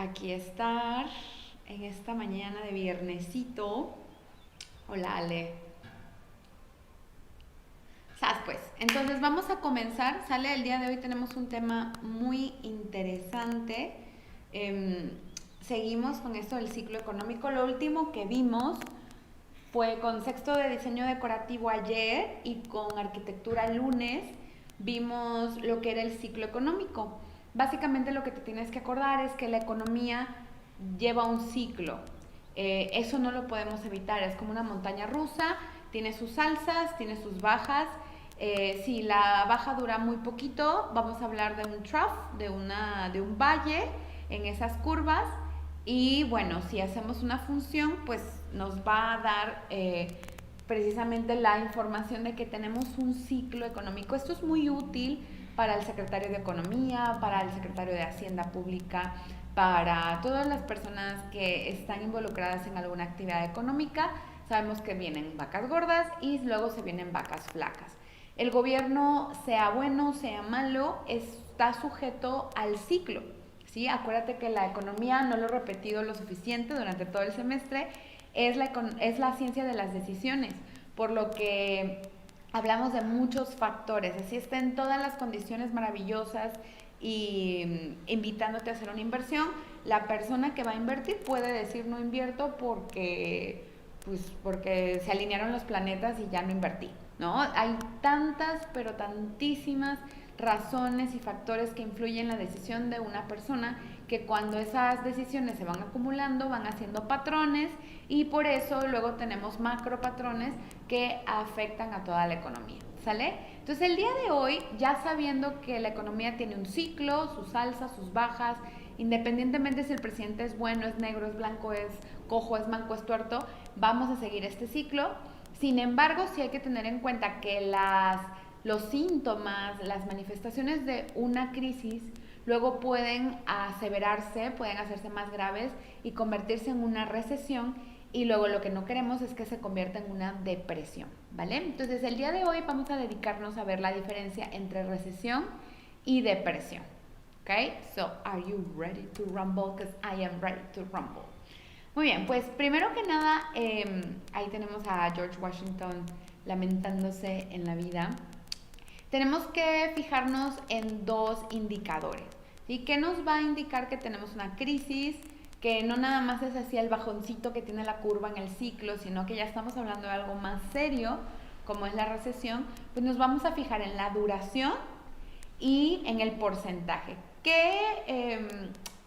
aquí estar en esta mañana de viernesito. Hola Ale. ¿Sabes pues? Entonces vamos a comenzar. Sale el día de hoy tenemos un tema muy interesante. Em, Seguimos con esto del ciclo económico. Lo último que vimos fue con sexto de diseño decorativo ayer y con arquitectura el lunes vimos lo que era el ciclo económico. Básicamente lo que te tienes que acordar es que la economía lleva un ciclo. Eso no lo podemos evitar, es como una montaña rusa, tiene sus alzas, tiene sus bajas. Si la baja dura muy poquito, vamos a hablar de un trough, de un valle en esas curvas. Y bueno, si hacemos una función, pues nos va a dar precisamente la información de que tenemos un ciclo económico. Esto es muy útil para el secretario de Economía, para el secretario de Hacienda Pública, para todas las personas que están involucradas en alguna actividad económica. Sabemos que vienen vacas gordas y luego se vienen vacas flacas. El gobierno, sea bueno, sea malo, está sujeto al ciclo. ¿Sí? Acuérdate que la economía, no lo he repetido lo suficiente durante todo el semestre, es la ciencia de las decisiones, por lo que hablamos de muchos factores, así estén todas las condiciones maravillosas y invitándote a hacer una inversión, la persona que va a invertir puede decir no invierto porque se alinearon los planetas y ya no invertí, ¿no? Hay tantas, pero tantísimas razones y factores que influyen en la decisión de una persona que cuando esas decisiones se van acumulando van haciendo patrones y por eso luego tenemos macro patrones que afectan a toda la economía, ¿sale? Entonces el día de hoy, ya sabiendo que la economía tiene un ciclo, sus alzas, sus bajas, independientemente si el presidente es bueno, es negro, es blanco, es cojo, es manco, es tuerto, vamos a seguir este ciclo. Sin embargo, sí hay que tener en cuenta que los síntomas, las manifestaciones de una crisis luego pueden aseverarse, pueden hacerse más graves y convertirse en una recesión y luego lo que no queremos es que se convierta en una depresión, ¿vale? Entonces el día de hoy vamos a dedicarnos a ver la diferencia entre recesión y depresión, ¿ok? So, are you ready to rumble? Because I am ready to rumble. Muy bien, pues primero que nada, ahí tenemos a George Washington lamentándose en la vida. Tenemos que fijarnos en dos indicadores, ¿sí? ¿Qué nos va a indicar que tenemos una crisis? Que no nada más es así el bajoncito que tiene la curva en el ciclo, sino que ya estamos hablando de algo más serio, como es la recesión, pues nos vamos a fijar en la duración y en el porcentaje. ¿Qué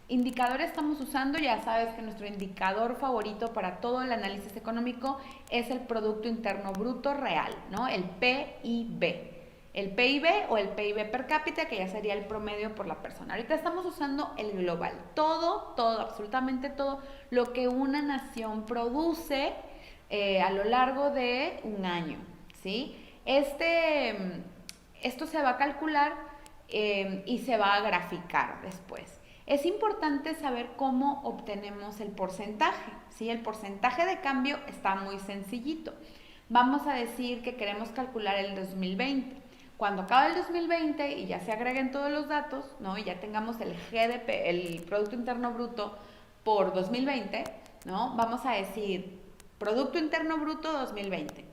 indicador estamos usando? Ya sabes que nuestro indicador favorito para todo el análisis económico es el Producto Interno Bruto Real, ¿no? El PIB. El PIB o el PIB per cápita, que ya sería el promedio por la persona. Ahorita estamos usando el global. Todo, absolutamente todo lo que una nación produce a lo largo de un año, ¿sí? Esto se va a calcular y se va a graficar después. Es importante saber cómo obtenemos el porcentaje, ¿sí? El porcentaje de cambio está muy sencillito. Vamos a decir que queremos calcular el 2020. Cuando acabe el 2020 y ya se agreguen todos los datos, ¿no? Y ya tengamos el GDP, el Producto Interno Bruto por 2020, ¿no? Vamos a decir Producto Interno Bruto 2020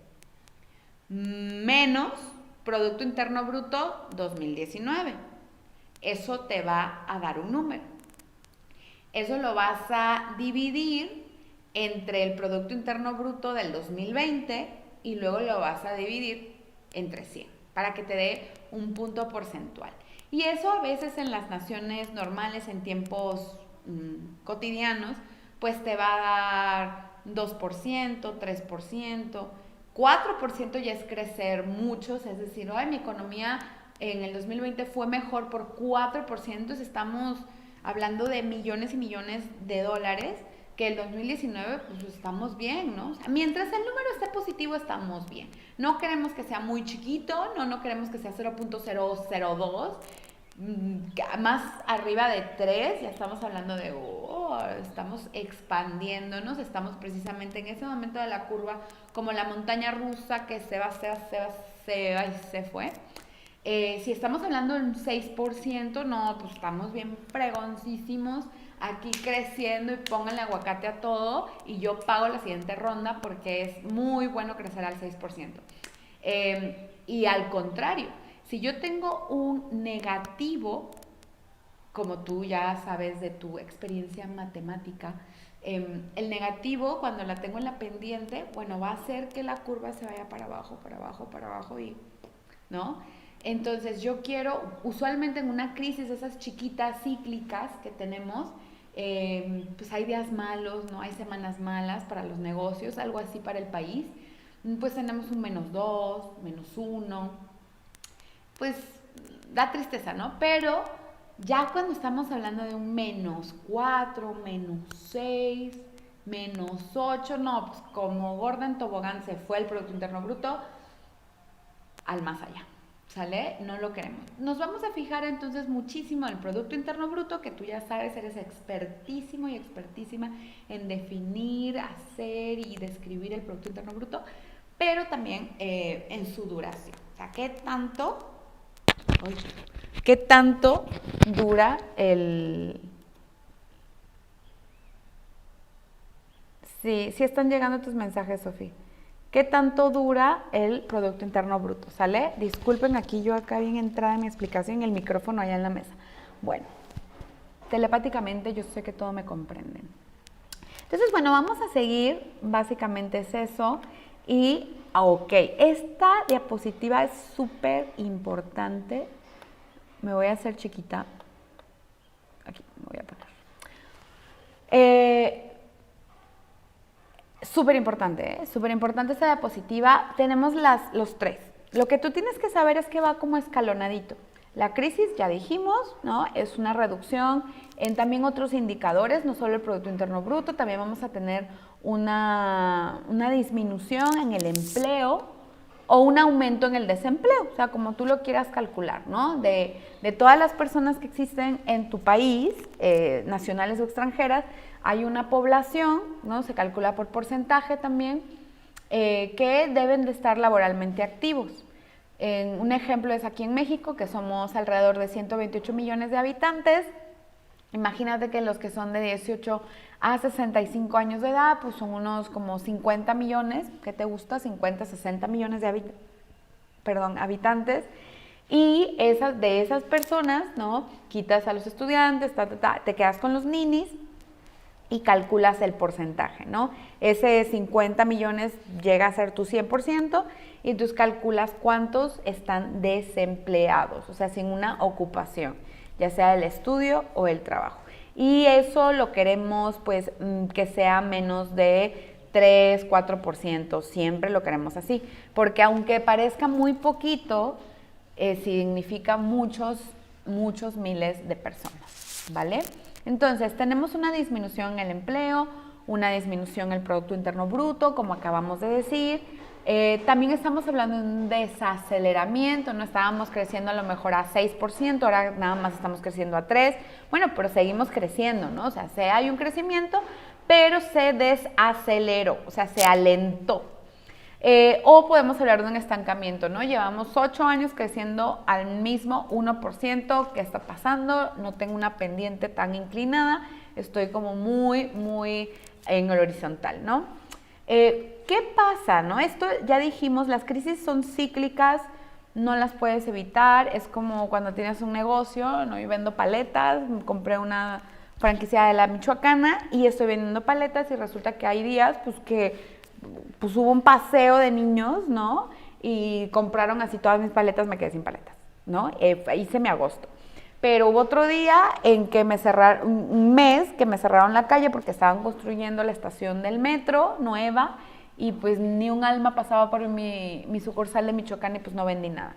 menos Producto Interno Bruto 2019. Eso te va a dar un número. Eso lo vas a dividir entre el Producto Interno Bruto del 2020 y luego lo vas a dividir entre 100 para que te dé un punto porcentual. Y eso a veces en las naciones normales, en tiempos cotidianos, pues te va a dar 2%, 3%, 4% ya es crecer muchos, es decir, ay, mi economía en el 2020 fue mejor por 4%, estamos hablando de millones y millones de dólares, que el 2019 pues estamos bien, ¿no? O sea, mientras el número esté positivo estamos bien. No queremos que sea muy chiquito, no queremos que sea 0.002, más arriba de 3, ya estamos hablando de, estamos expandiéndonos, estamos precisamente en ese momento de la curva como la montaña rusa que se va y se fue. Si estamos hablando de un 6%, no, pues estamos bien fregoncísimos aquí creciendo y pónganle aguacate a todo y yo pago la siguiente ronda porque es muy bueno crecer al 6%. Y al contrario, si yo tengo un negativo, como tú ya sabes de tu experiencia matemática, el negativo cuando la tengo en la pendiente, bueno, va a hacer que la curva se vaya para abajo, para abajo, para abajo y, ¿no? Entonces yo quiero, usualmente en una crisis, esas chiquitas cíclicas que tenemos, pues hay días malos, ¿no? Hay semanas malas para los negocios, algo así para el país, pues tenemos un -2, -1, pues da tristeza, ¿no? Pero ya cuando estamos hablando de un -4, -6, -8, no, pues como gorda en tobogán se fue el Producto Interno Bruto al más allá, ¿sale? No lo queremos. Nos vamos a fijar entonces muchísimo en el Producto Interno Bruto, que tú ya sabes, eres expertísimo y expertísima en definir, hacer y describir el Producto Interno Bruto, pero también en su duración. O sea, ¿qué tanto dura el... Sí, sí están llegando tus mensajes, Sofía. ¿Qué tanto dura el Producto Interno Bruto? ¿Sale? Disculpen, aquí yo acá bien entrada en mi explicación, el micrófono allá en la mesa. Bueno, telepáticamente yo sé que todo me comprenden. Entonces, bueno, vamos a seguir, básicamente es eso. Y, ok, esta diapositiva es súper importante. Me voy a hacer chiquita. Aquí me voy a poner. Súper importante, súper importante esta diapositiva. Tenemos los tres. Lo que tú tienes que saber es que va como escalonadito. La crisis, ya dijimos, ¿no? Es una reducción en también otros indicadores, no solo el Producto Interno Bruto, también vamos a tener una disminución en el empleo o un aumento en el desempleo, o sea, como tú lo quieras calcular, ¿no? De todas las personas que existen en tu país, nacionales o extranjeras, hay una población, ¿no? Se calcula por porcentaje también, que deben de estar laboralmente activos. Un ejemplo es aquí en México, que somos alrededor de 128 millones de habitantes. Imagínate que los que son de 18 a 65 años de edad, pues son unos como 50 millones, ¿qué te gusta? 50, 60 millones de habitantes. Y de esas personas, ¿no? Quitas a los estudiantes, te quedas con los ninis y calculas el porcentaje, ¿no? Ese 50 millones llega a ser tu 100% y entonces calculas cuántos están desempleados, o sea, sin una ocupación, ya sea el estudio o el trabajo. Y eso lo queremos, pues, que sea menos de 3, 4%, siempre lo queremos así, porque aunque parezca muy poquito, significa muchos miles de personas, ¿vale? Entonces, tenemos una disminución en el empleo, una disminución en el Producto Interno Bruto, como acabamos de decir. También estamos hablando de un desaceleramiento, no estábamos creciendo a lo mejor a 6%, ahora nada más estamos creciendo a 3%. Bueno, pero seguimos creciendo, ¿no? O sea, hay un crecimiento, pero se desaceleró, o sea, se alentó. O podemos hablar de un estancamiento, ¿no? Llevamos 8 años creciendo al mismo 1%. ¿Qué está pasando? No tengo una pendiente tan inclinada, estoy como muy en el horizontal, ¿no? ¿Qué pasa, no? Esto ya dijimos, las crisis son cíclicas, no las puedes evitar, es como cuando tienes un negocio, ¿no? Yo vendo paletas, compré una franquicia de la Michoacana y estoy vendiendo paletas y resulta que hay días, pues hubo un paseo de niños, ¿no? Y compraron así todas mis paletas, me quedé sin paletas, ¿no? Hice mi agosto. Pero hubo otro día en que un mes que me cerraron la calle porque estaban construyendo la estación del metro nueva y pues ni un alma pasaba por mi sucursal de Michoacán y pues no vendí nada.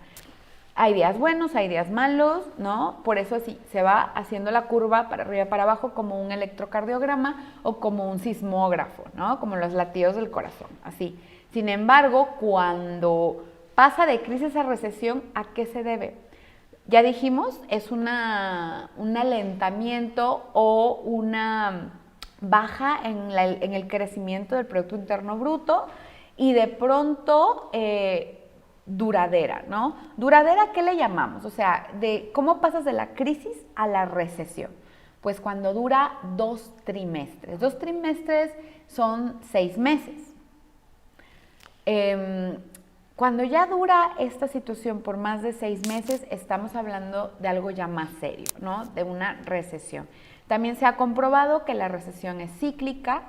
Hay días buenos, hay días malos, ¿no? Por eso sí, se va haciendo la curva para arriba y para abajo como un electrocardiograma o como un sismógrafo, ¿no? Como los latidos del corazón, así. Sin embargo, cuando pasa de crisis a recesión, ¿a qué se debe? Ya dijimos, es un alentamiento o una baja en el crecimiento del Producto Interno Bruto y de pronto duradera, ¿no? ¿Duradera qué le llamamos? O sea, de cómo pasas de la crisis a la recesión. Pues cuando dura 2 trimestres. 2 trimestres son 6 meses. Cuando ya dura esta situación por más de 6 meses, estamos hablando de algo ya más serio, ¿no? De una recesión. También se ha comprobado que la recesión es cíclica,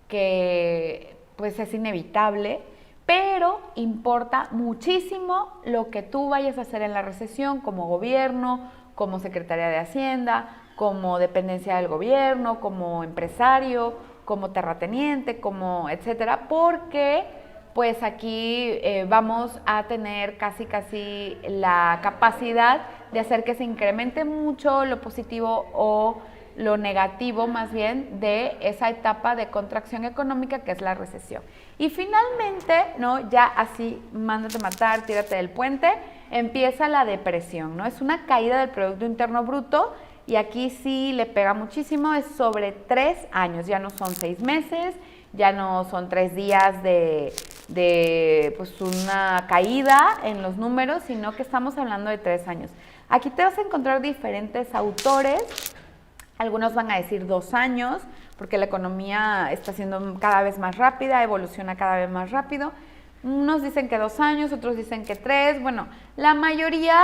que pues es inevitable, pero importa muchísimo lo que tú vayas a hacer en la recesión como gobierno, como Secretaría de Hacienda, como dependencia del gobierno, como empresario, como terrateniente, como etcétera, porque pues aquí vamos a tener casi la capacidad de hacer que se incremente mucho lo positivo o lo negativo más bien de esa etapa de contracción económica que es la recesión. Y finalmente, ¿no? Ya así, mándate matar, tírate del puente, empieza la depresión, ¿no? Es una caída del Producto Interno Bruto y aquí sí le pega muchísimo, es sobre 3 años, ya no son 6 meses, ya no son 3 días de pues una caída en los números, sino que estamos hablando de 3 años. Aquí te vas a encontrar diferentes autores. Algunos van a decir 2 años, porque la economía está siendo cada vez más rápida, evoluciona cada vez más rápido. Unos dicen que 2 años, otros dicen que 3. Bueno, la mayoría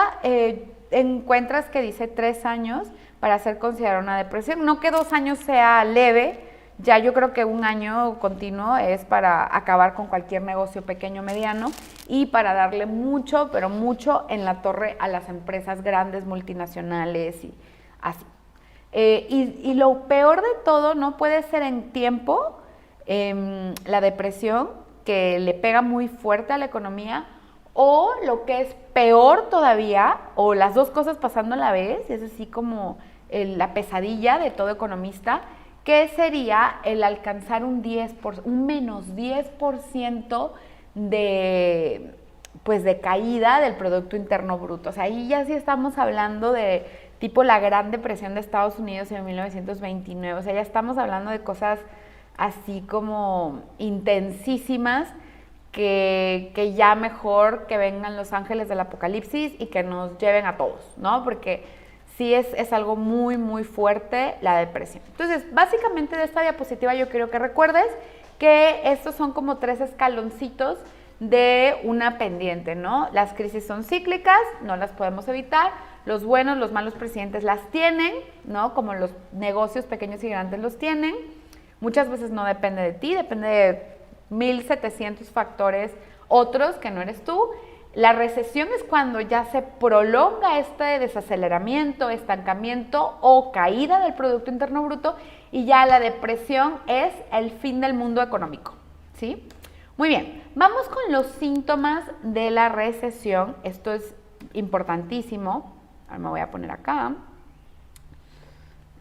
encuentras que dice 3 años para ser considerada una depresión. No que 2 años sea leve, ya yo creo que 1 año continuo es para acabar con cualquier negocio pequeño o mediano y para darle mucho, pero mucho en la torre a las empresas grandes, multinacionales y así. Y lo peor de todo no puede ser en tiempo la depresión que le pega muy fuerte a la economía, o lo que es peor todavía, o las dos cosas pasando a la vez, es así como la pesadilla de todo economista, que sería el alcanzar un menos 10% de caída del Producto Interno Bruto. O sea, ahí ya sí estamos hablando de tipo la Gran Depresión de Estados Unidos en 1929. O sea, ya estamos hablando de cosas así como intensísimas, que ya mejor que vengan los ángeles del apocalipsis y que nos lleven a todos, ¿no? Porque sí es algo muy, muy fuerte la depresión. Entonces, básicamente de esta diapositiva yo quiero que recuerdes que estos son como 3 escaloncitos de una pendiente, ¿no? Las crisis son cíclicas, no las podemos evitar. Los buenos, los malos presidentes las tienen, ¿no? Como los negocios pequeños y grandes los tienen. Muchas veces no depende de ti, depende de 1,700 factores otros que no eres tú. La recesión es cuando ya se prolonga este desaceleramiento, estancamiento o caída del Producto Interno Bruto, y ya la depresión es el fin del mundo económico, ¿sí? Muy bien, vamos con los síntomas de la recesión. Esto es importantísimo. Ahora me voy a poner acá.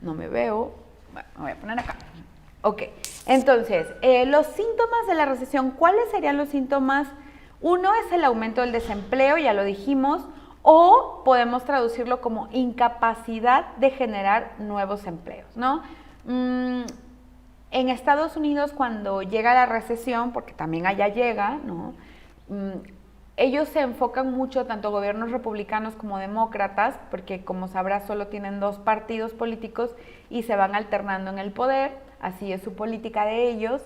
No me veo. Bueno, me voy a poner acá. Ok, entonces, los síntomas de la recesión, ¿cuáles serían los síntomas? Uno es el aumento del desempleo, ya lo dijimos, o podemos traducirlo como incapacidad de generar nuevos empleos, ¿no? En Estados Unidos, cuando llega la recesión, porque también allá llega, ¿no? Ellos se enfocan mucho, tanto gobiernos republicanos como demócratas, porque como sabrás solo tienen 2 partidos políticos y se van alternando en el poder, así es su política de ellos.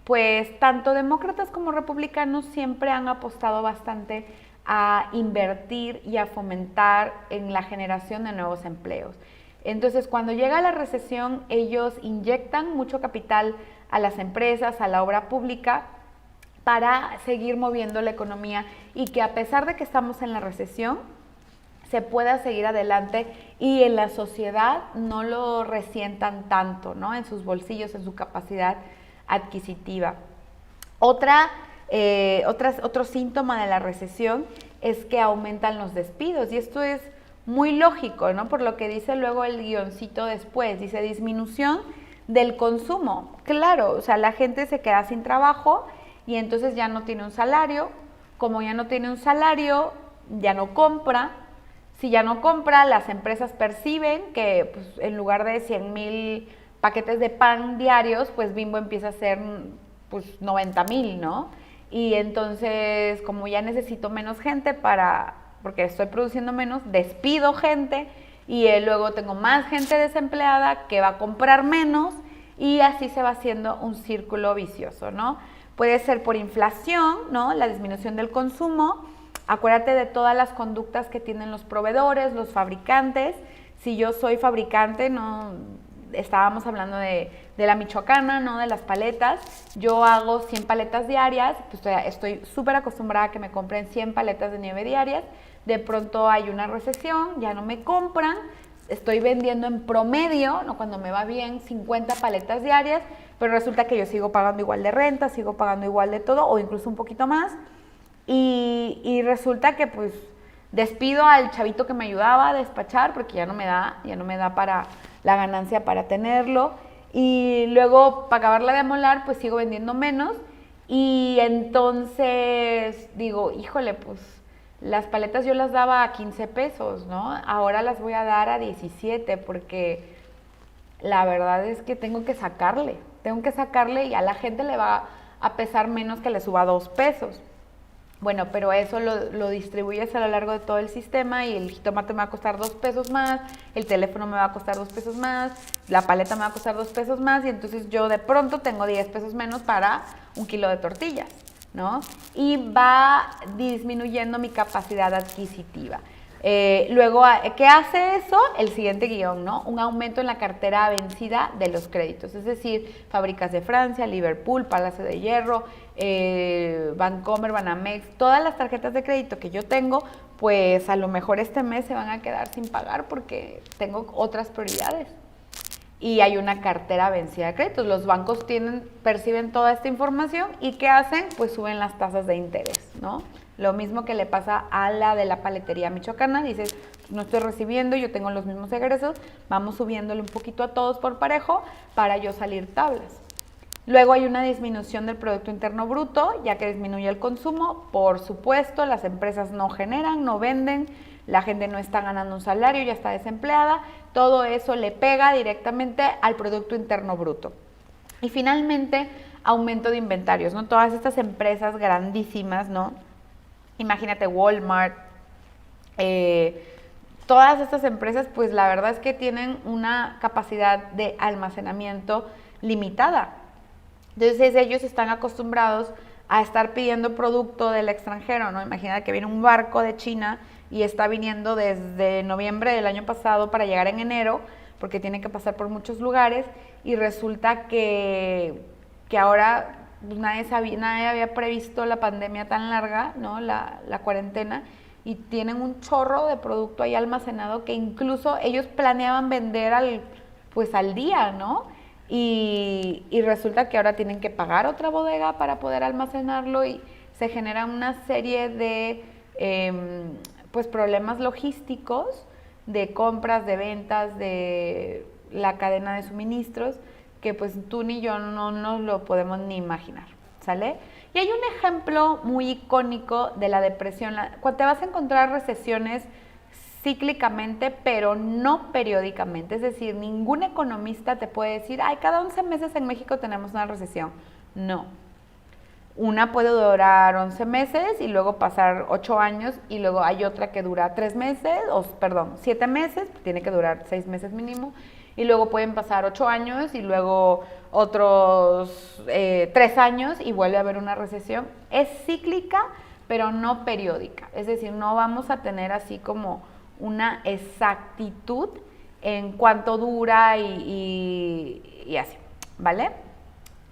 Pues tanto demócratas como republicanos siempre han apostado bastante a invertir y a fomentar en la generación de nuevos empleos. Entonces, cuando llega la recesión, ellos inyectan mucho capital a las empresas, a la obra pública, para seguir moviendo la economía y que a pesar de que estamos en la recesión, se pueda seguir adelante y en la sociedad no lo resientan tanto, ¿no? En sus bolsillos, en su capacidad adquisitiva. Otro síntoma de la recesión es que aumentan los despidos, y esto es muy lógico, ¿no? Por lo que dice luego el guioncito después, dice disminución del consumo. Claro, o sea, la gente se queda sin trabajo y entonces ya no tiene un salario. Como ya no tiene un salario, ya no compra. Si ya no compra, las empresas perciben que pues, en lugar de 100,000 paquetes de pan diarios, pues Bimbo empieza a hacer pues 90,000, ¿no? y entonces como ya necesito menos gente porque estoy produciendo menos, despido gente y luego tengo más gente desempleada que va a comprar menos y así se va haciendo un círculo vicioso, ¿no? Puede ser por inflación, ¿no? La disminución del consumo. Acuérdate de todas las conductas que tienen los proveedores, los fabricantes. Si yo soy fabricante, no, estábamos hablando de la michoacana, ¿no? De las paletas. Yo hago 100 paletas diarias, pues estoy súper acostumbrada a que me compren 100 paletas de nieve diarias. De pronto hay una recesión, ya no me compran. Estoy vendiendo en promedio, ¿no? Cuando me va bien, 50 paletas diarias, pero resulta que yo sigo pagando igual de renta, sigo pagando igual de todo, o incluso un poquito más. Y resulta que pues despido al chavito que me ayudaba a despachar porque ya no me da para la ganancia para tenerlo. Y luego para acabarla de amolar pues sigo vendiendo menos. Y entonces digo, híjole, pues las paletas yo las daba a 15 pesos, ¿no? Ahora las voy a dar a 17 porque la verdad es que tengo que sacarle y a la gente le va a pesar menos que le suba 2 pesos. Bueno, pero eso lo distribuyes a lo largo de todo el sistema y el jitomate me va a costar 2 pesos más, el teléfono me va a costar 2 pesos más, la paleta me va a costar 2 pesos más y entonces yo de pronto tengo 10 pesos menos para un kilo de tortillas, ¿no? Y va disminuyendo mi capacidad adquisitiva. Luego, ¿qué hace eso? El siguiente guión, ¿no? Un aumento en la cartera vencida de los créditos, es decir, Fábricas de Francia, Liverpool, Palacio de Hierro, Bancomer, Banamex, todas las tarjetas de crédito que yo tengo, pues a lo mejor este mes se van a quedar sin pagar porque tengo otras prioridades. Y hay una cartera vencida de créditos. Los bancos perciben toda esta información y ¿qué hacen? Pues suben las tasas de interés, ¿no? Lo mismo que le pasa a la de la paletería michoacana, dices, no estoy recibiendo, yo tengo los mismos egresos, vamos subiéndole un poquito a todos por parejo para yo salir tablas. Luego hay una disminución del Producto Interno Bruto, ya que disminuye el consumo, por supuesto, las empresas no generan, no venden, la gente no está ganando un salario, ya está desempleada, todo eso le pega directamente al Producto Interno Bruto. Y finalmente, aumento de inventarios, ¿no? Todas estas empresas grandísimas, ¿no? Imagínate Walmart, todas estas empresas, pues la verdad es que tienen una capacidad de almacenamiento limitada. Entonces ellos están acostumbrados a estar pidiendo producto del extranjero, ¿no? Imagínate que viene un barco de China y está viniendo desde noviembre del año pasado para llegar en enero, porque tiene que pasar por muchos lugares, y resulta que ahora pues nadie había previsto la pandemia tan larga, ¿no? La cuarentena, y tienen un chorro de producto ahí almacenado que incluso ellos planeaban vender al día, ¿no? Y resulta que ahora tienen que pagar otra bodega para poder almacenarlo y se genera una serie de pues problemas logísticos, de compras, de ventas, de la cadena de suministros, que pues tú ni yo no nos lo podemos ni imaginar, ¿sale? Y hay un ejemplo muy icónico de la depresión. Cuando te vas a encontrar recesiones cíclicamente, pero no periódicamente. Es decir, ningún economista te puede decir, ay, cada 11 meses en México tenemos una recesión. No. Una puede durar 11 meses y luego pasar 8 años y luego hay otra que dura 7 meses, tiene que durar 6 meses mínimo. Y luego pueden pasar 8 años y luego otros 3 años y vuelve a haber una recesión. Es cíclica, pero no periódica. Es decir, no vamos a tener así como una exactitud en cuánto dura y así, ¿vale?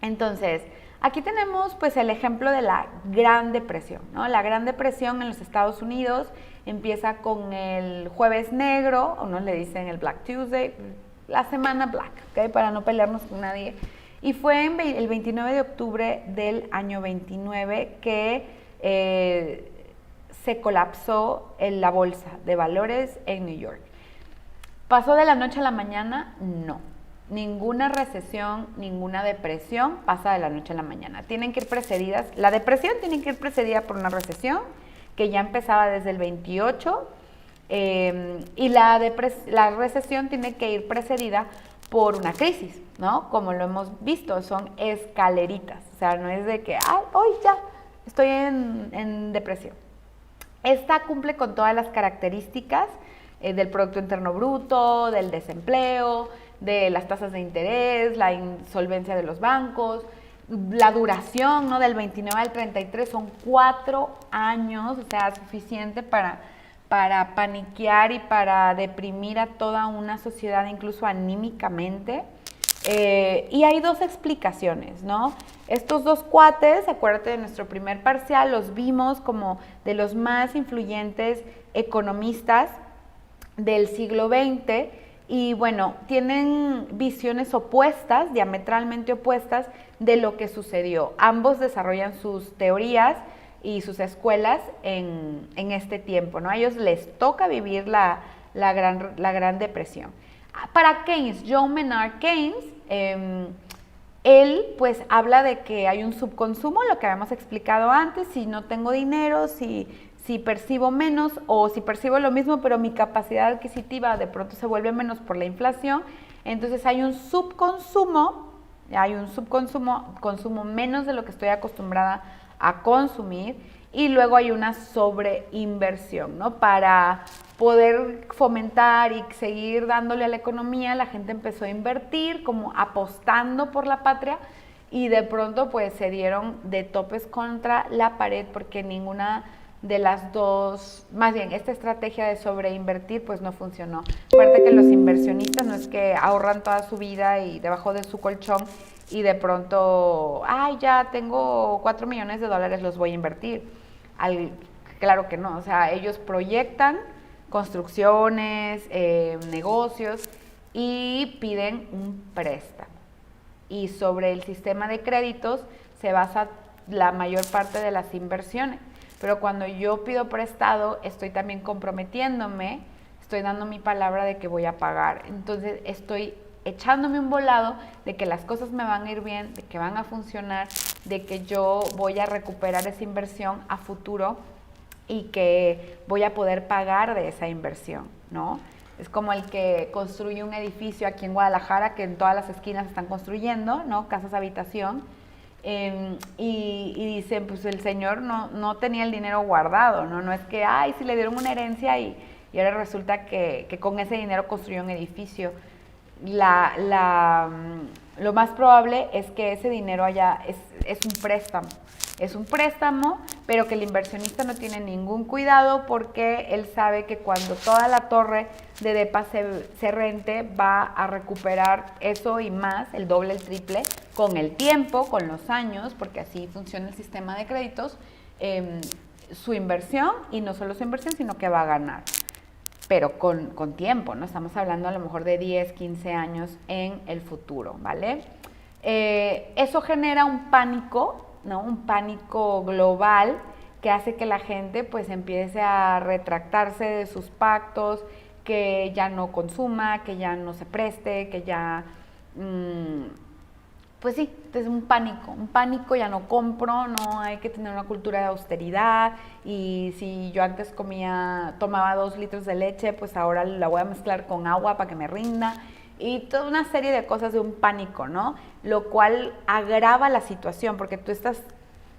Entonces, aquí tenemos pues el ejemplo de la Gran Depresión, ¿no? La Gran Depresión en los Estados Unidos empieza con el Jueves Negro, unos le dicen el Black Tuesday, la semana Black, ¿ok? Para no pelearnos con nadie. Y fue el 29 de octubre del año 29 que se colapsó en la bolsa de valores en New York. ¿Pasó de la noche a la mañana? No. Ninguna recesión, ninguna depresión pasa de la noche a la mañana. Tienen que ir precedidas, la depresión tiene que ir precedida por una recesión que ya empezaba desde el 28 y la recesión tiene que ir precedida por una crisis, ¿no? Como lo hemos visto, son escaleritas. O sea, no es de que, hoy ya estoy en depresión. Esta cumple con todas las características del Producto Interno Bruto, del desempleo, de las tasas de interés, la insolvencia de los bancos, la duración, ¿no? Del 29 al 33 son 4 años, o sea, suficiente para paniquear y para deprimir a toda una sociedad, incluso anímicamente. Y hay 2 explicaciones, ¿no? Estos 2 cuates, acuérdate de nuestro primer parcial, los vimos como de los más influyentes economistas del siglo XX y bueno, tienen visiones opuestas, diametralmente opuestas de lo que sucedió. Ambos desarrollan sus teorías y sus escuelas en este tiempo, ¿no? A ellos les toca vivir la Gran Depresión. Para Keynes, John Maynard Keynes, él pues habla de que hay un subconsumo, lo que habíamos explicado antes, si no tengo dinero, si percibo menos o si percibo lo mismo, pero mi capacidad adquisitiva de pronto se vuelve menos por la inflación, entonces hay un subconsumo, consumo menos de lo que estoy acostumbrada a consumir y luego hay una sobreinversión, ¿no? Para poder fomentar y seguir dándole a la economía, la gente empezó a invertir como apostando por la patria y de pronto pues se dieron de topes contra la pared porque ninguna de las dos, más bien esta estrategia de sobreinvertir pues no funcionó. Aparte que los inversionistas no es que ahorran toda su vida y debajo de su colchón y de pronto, ay, ya tengo 4 millones de dólares, los voy a invertir. Claro que no, o sea, ellos proyectan construcciones, negocios y piden un préstamo. Y sobre el sistema de créditos se basa la mayor parte de las inversiones. Pero cuando yo pido prestado, estoy también comprometiéndome, estoy dando mi palabra de que voy a pagar. Entonces estoy echándome un volado de que las cosas me van a ir bien, de que van a funcionar, de que yo voy a recuperar esa inversión a futuro y que voy a poder pagar de esa inversión, ¿no? Es como el que construye un edificio aquí en Guadalajara, que en todas las esquinas están construyendo, ¿no? Casas habitación. Y dicen, pues el señor no tenía el dinero guardado, ¿no? No es que, ay, si le dieron una herencia y ahora resulta que con ese dinero construyó un edificio. Lo más probable es que ese dinero es un préstamo. Es un préstamo, pero que el inversionista no tiene ningún cuidado porque él sabe que cuando toda la torre de depa se rente, va a recuperar eso y más, el doble, el triple, con el tiempo, con los años, porque así funciona el sistema de créditos, su inversión, y no solo su inversión, sino que va a ganar. Pero con tiempo, ¿no? Estamos hablando a lo mejor de 10, 15 años en el futuro, ¿vale? Eso genera un pánico, ¿no? Un pánico global que hace que la gente pues empiece a retractarse de sus pactos, que ya no consuma, que ya no se preste, que ya, pues sí, es un pánico, ya no compro, no hay que tener una cultura de austeridad y si yo antes tomaba 2 litros de leche, pues ahora la voy a mezclar con agua para que me rinda. Y toda una serie de cosas de un pánico, ¿no? Lo cual agrava la situación, porque tú estás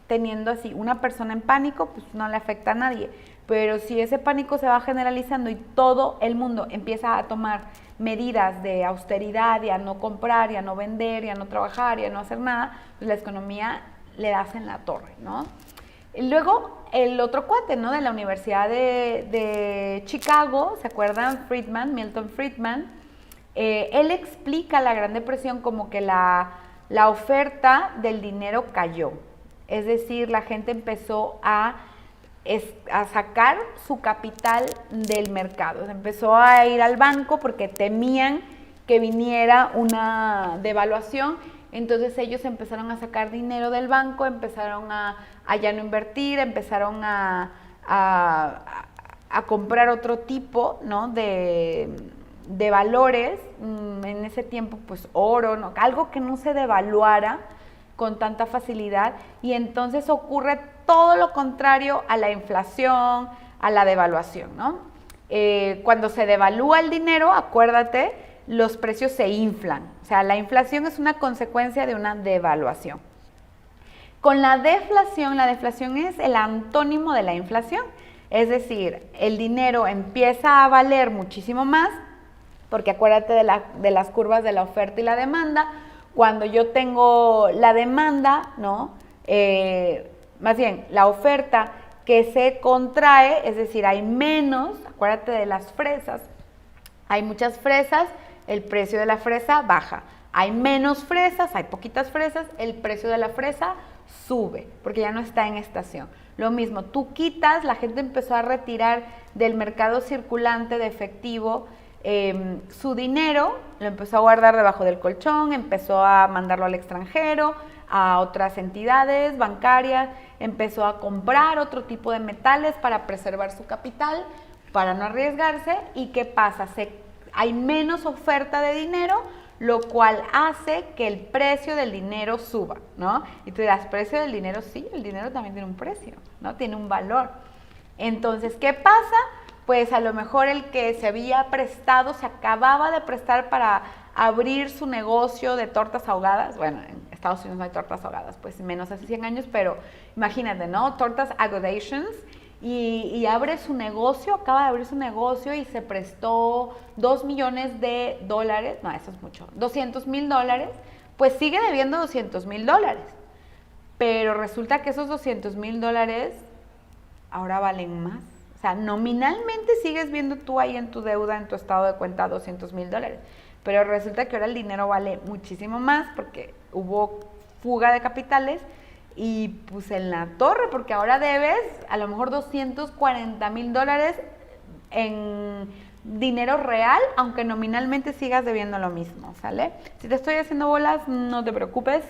teniendo así, una persona en pánico, pues no le afecta a nadie. Pero si ese pánico se va generalizando y todo el mundo empieza a tomar medidas de austeridad, y a no comprar, y a no vender, y a no trabajar, y a no hacer nada, pues la economía le das en la torre, ¿no? Y luego, el otro cuate, ¿no? De la Universidad de Chicago, ¿se acuerdan? Milton Friedman. Él explica la Gran Depresión como que la oferta del dinero cayó. Es decir, la gente empezó a sacar su capital del mercado. Se empezó a ir al banco porque temían que viniera una devaluación. Entonces ellos empezaron a sacar dinero del banco, empezaron a ya no invertir, empezaron a comprar otro tipo, ¿no? de valores, en ese tiempo pues oro, ¿no? Algo que no se devaluara con tanta facilidad, y entonces ocurre todo lo contrario a la inflación, a la devaluación, ¿no? Cuando se devalúa el dinero, acuérdate, los precios se inflan, o sea, la inflación es una consecuencia de una devaluación. Con la deflación es el antónimo de la inflación. Es decir, el dinero empieza a valer muchísimo más, porque acuérdate de las curvas de la oferta y la demanda. Cuando yo tengo la demanda, ¿no? Más bien, la oferta que se contrae, es decir, hay menos, acuérdate de las fresas, hay muchas fresas, el precio de la fresa baja. Hay menos fresas, hay poquitas fresas, el precio de la fresa sube, porque ya no está en estación. Lo mismo, tú quitas, la gente empezó a retirar del mercado circulante de efectivo su dinero, lo empezó a guardar debajo del colchón, empezó a mandarlo al extranjero, a otras entidades bancarias, empezó a comprar otro tipo de metales para preservar su capital, para no arriesgarse. ¿Y qué pasa? Hay menos oferta de dinero, lo cual hace que el precio del dinero suba, ¿no? Y tú dirás, ¿precio del dinero? Sí, el dinero también tiene un precio, ¿no? Tiene un valor. Entonces, ¿qué pasa? Pues a lo mejor el que se había prestado, se acababa de prestar para abrir su negocio de tortas ahogadas. Bueno, en Estados Unidos no hay tortas ahogadas, pues menos hace 100 años, pero imagínate, ¿no? Tortas Agodations. Y abre su negocio, acaba de abrir su negocio y se prestó $2 millones, no, eso es mucho, $200,000, pues sigue debiendo $200,000, pero resulta que esos $200,000 ahora valen más. O sea, nominalmente sigues viendo tú ahí en tu deuda, en tu estado de cuenta, $200,000, pero resulta que ahora el dinero vale muchísimo más porque hubo fuga de capitales. Y pues en la torre, porque ahora debes a lo mejor $240,000 en dinero real, aunque nominalmente sigas debiendo lo mismo, ¿sale? Si te estoy haciendo bolas, no te preocupes.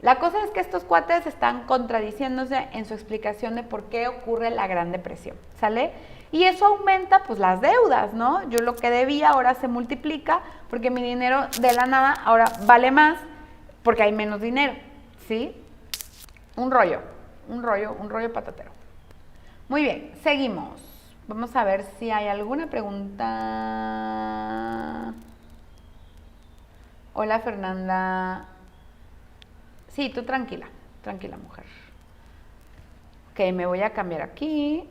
La cosa es que estos cuates están contradiciéndose en su explicación de por qué ocurre la Gran Depresión, ¿sale? Y eso aumenta pues las deudas, ¿no? Yo lo que debía ahora se multiplica porque mi dinero de la nada ahora vale más porque hay menos dinero, ¿sí? Un rollo patatero. Muy bien, seguimos. Vamos a ver si hay alguna pregunta. Hola, Fernanda. Sí, tú tranquila, tranquila, mujer. Ok, me voy a cambiar aquí.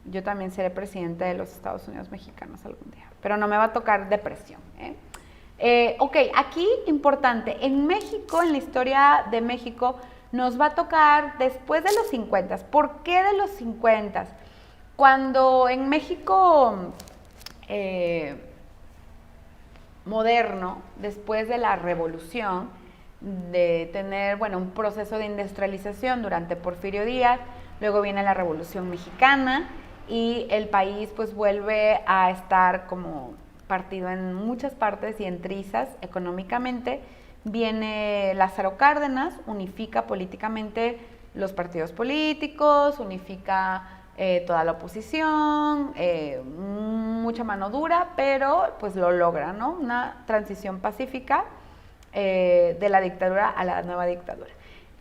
Yo también seré presidente de los Estados Unidos mexicanos algún día, pero no me va a tocar depresión, ¿eh? Ok, aquí importante, en México, en la historia de México, nos va a tocar después de los 50. ¿Por qué de los 50? Cuando en México moderno, después de la revolución, de tener, bueno, un proceso de industrialización durante Porfirio Díaz, luego viene la Revolución Mexicana y el país pues vuelve a estar como partido en muchas partes y en trizas económicamente. Viene Lázaro Cárdenas, unifica políticamente los partidos políticos, unifica toda la oposición, mucha mano dura, pero pues lo logra, ¿no? Una transición pacífica de la dictadura a la nueva dictadura.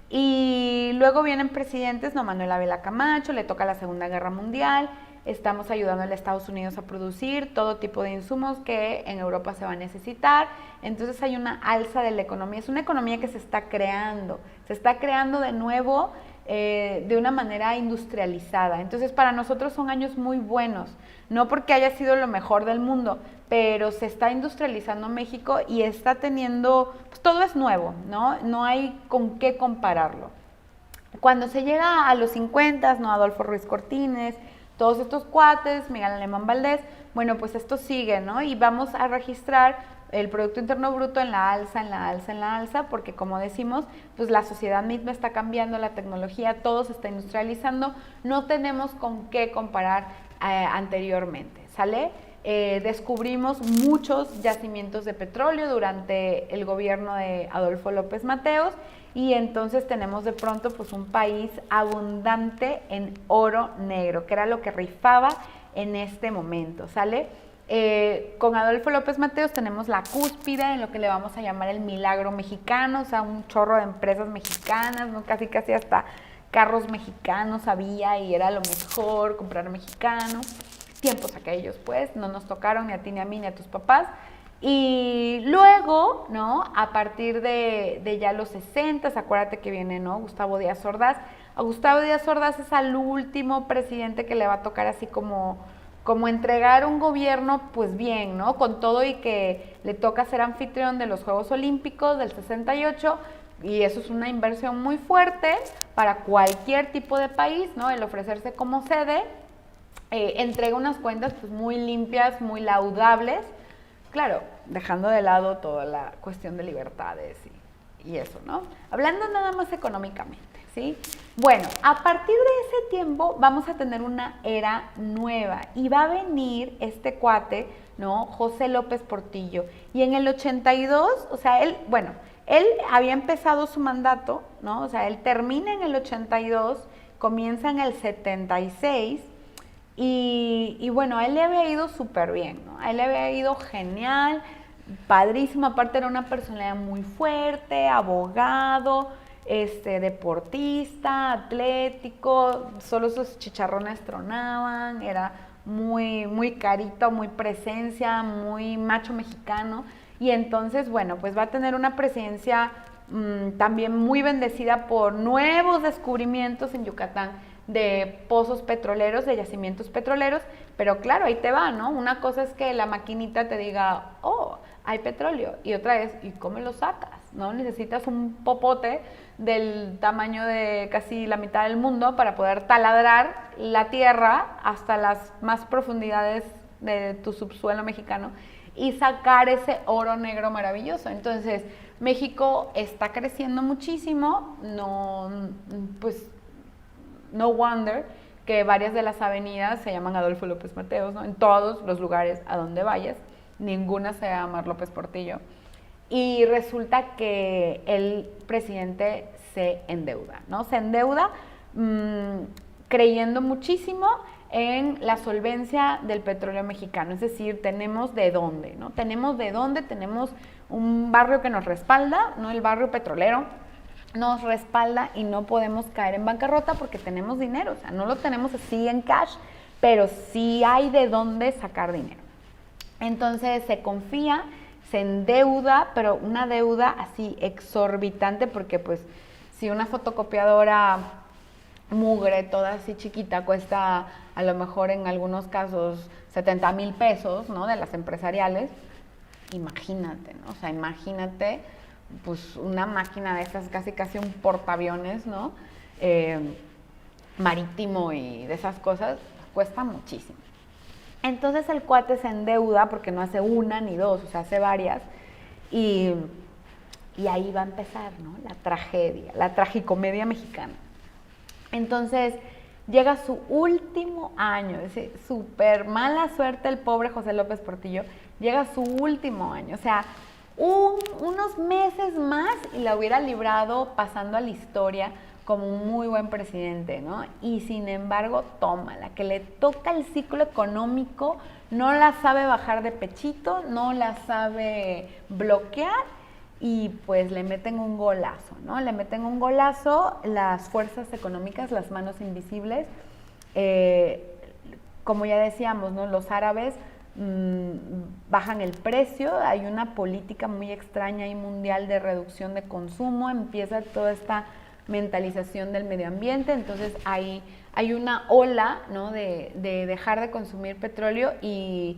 Y luego vienen presidentes, ¿no? Manuel Ávila Camacho, le toca la Segunda Guerra Mundial. Estamos ayudando a los Estados Unidos a producir todo tipo de insumos que en Europa se va a necesitar. Entonces hay una alza de la economía. Es una economía que se está creando de nuevo de una manera industrializada. Entonces para nosotros son años muy buenos, no porque haya sido lo mejor del mundo, pero se está industrializando México y está teniendo, pues todo es nuevo, ¿no? No hay con qué compararlo. Cuando se llega a los 50, ¿no? Adolfo Ruiz Cortines, todos estos cuates, Miguel Alemán Valdés, bueno, pues esto sigue, ¿no? Y vamos a registrar el Producto Interno Bruto en la alza, en la alza, en la alza, porque como decimos, pues la sociedad misma está cambiando, la tecnología, todo se está industrializando, no tenemos con qué comparar anteriormente, ¿sale? Descubrimos muchos yacimientos de petróleo durante el gobierno de Adolfo López Mateos, y entonces tenemos de pronto pues un país abundante en oro negro, que era lo que rifaba en este momento, ¿sale? Con Adolfo López Mateos tenemos la cúspide en lo que le vamos a llamar el milagro mexicano, o sea, un chorro de empresas mexicanas, ¿no? Casi hasta carros mexicanos había y era lo mejor comprar mexicano. Tiempos aquellos, pues, no nos tocaron ni a ti, ni a mí, ni a tus papás. Y luego, ¿no? A partir de ya los 60, acuérdate que viene, ¿no? Gustavo Díaz Ordaz. A Gustavo Díaz Ordaz es al último presidente que le va a tocar así como entregar un gobierno, pues bien, ¿no? Con todo y que le toca ser anfitrión de los Juegos Olímpicos del 68, y eso es una inversión muy fuerte para cualquier tipo de país, ¿no? El ofrecerse como sede, entrega unas cuentas pues muy limpias, muy laudables, claro, dejando de lado toda la cuestión de libertades y eso, ¿no? Hablando nada más económicamente, ¿sí? Bueno, a partir de ese tiempo vamos a tener una era nueva y va a venir este cuate, ¿no? José López Portillo. Y en el 82, o sea, él había empezado su mandato, ¿no? O sea, él termina en el 82, comienza en el 76. Y bueno, a él le había ido súper bien, ¿no? A él le había ido genial, padrísimo. Aparte era una personalidad muy fuerte, abogado, deportista, atlético, solo sus chicharrones tronaban, era muy, muy carita, muy presencia, muy macho mexicano. Y entonces, bueno, pues va a tener una presidencia también muy bendecida por nuevos descubrimientos en Yucatán de pozos petroleros, de yacimientos petroleros, pero claro, ahí te va, ¿no? Una cosa es que la maquinita te diga, oh, hay petróleo, y otra es, ¿y cómo lo sacas? ¿No? Necesitas un popote del tamaño de casi la mitad del mundo para poder taladrar la tierra hasta las más profundidades de tu subsuelo mexicano y sacar ese oro negro maravilloso. Entonces, México está creciendo muchísimo, pues no wonder que varias de las avenidas se llaman Adolfo López Mateos, ¿no? En todos los lugares a donde vayas, ninguna se llama López Portillo. Y resulta que el presidente se endeuda, ¿no? Se endeuda creyendo muchísimo en la solvencia del petróleo mexicano, es decir, tenemos de dónde, ¿no? Tenemos de dónde, tenemos un barrio que nos respalda, ¿no? El barrio petrolero nos respalda y no podemos caer en bancarrota porque tenemos dinero, o sea, no lo tenemos así en cash, pero sí hay de dónde sacar dinero. Entonces se confía, se endeuda, pero una deuda así exorbitante porque pues si una fotocopiadora mugre, toda así chiquita, cuesta a lo mejor en algunos casos 70,000 pesos, ¿no? De las empresariales, imagínate, ¿no? O sea, imagínate pues una máquina de estas, casi un portaaviones, ¿no? Marítimo y de esas cosas, cuesta muchísimo. Entonces el cuate se endeuda porque no hace una ni dos, o sea, hace varias, y ahí va a empezar, ¿no? La tragedia, la tragicomedia mexicana. Entonces llega su último año, es decir, súper mala suerte el pobre José López Portillo, llega su último año, o sea, unos meses más y la hubiera librado pasando a la historia como un muy buen presidente, ¿no? Y sin embargo, toma, la que le toca el ciclo económico, no la sabe bajar de pechito, no la sabe bloquear y pues le meten un golazo, ¿no? Le meten un golazo las fuerzas económicas, las manos invisibles, como ya decíamos, ¿no? Los árabes bajan el precio, hay una política muy extraña y mundial de reducción de consumo, empieza toda esta mentalización del medio ambiente, entonces hay una ola, ¿no? de dejar de consumir petróleo y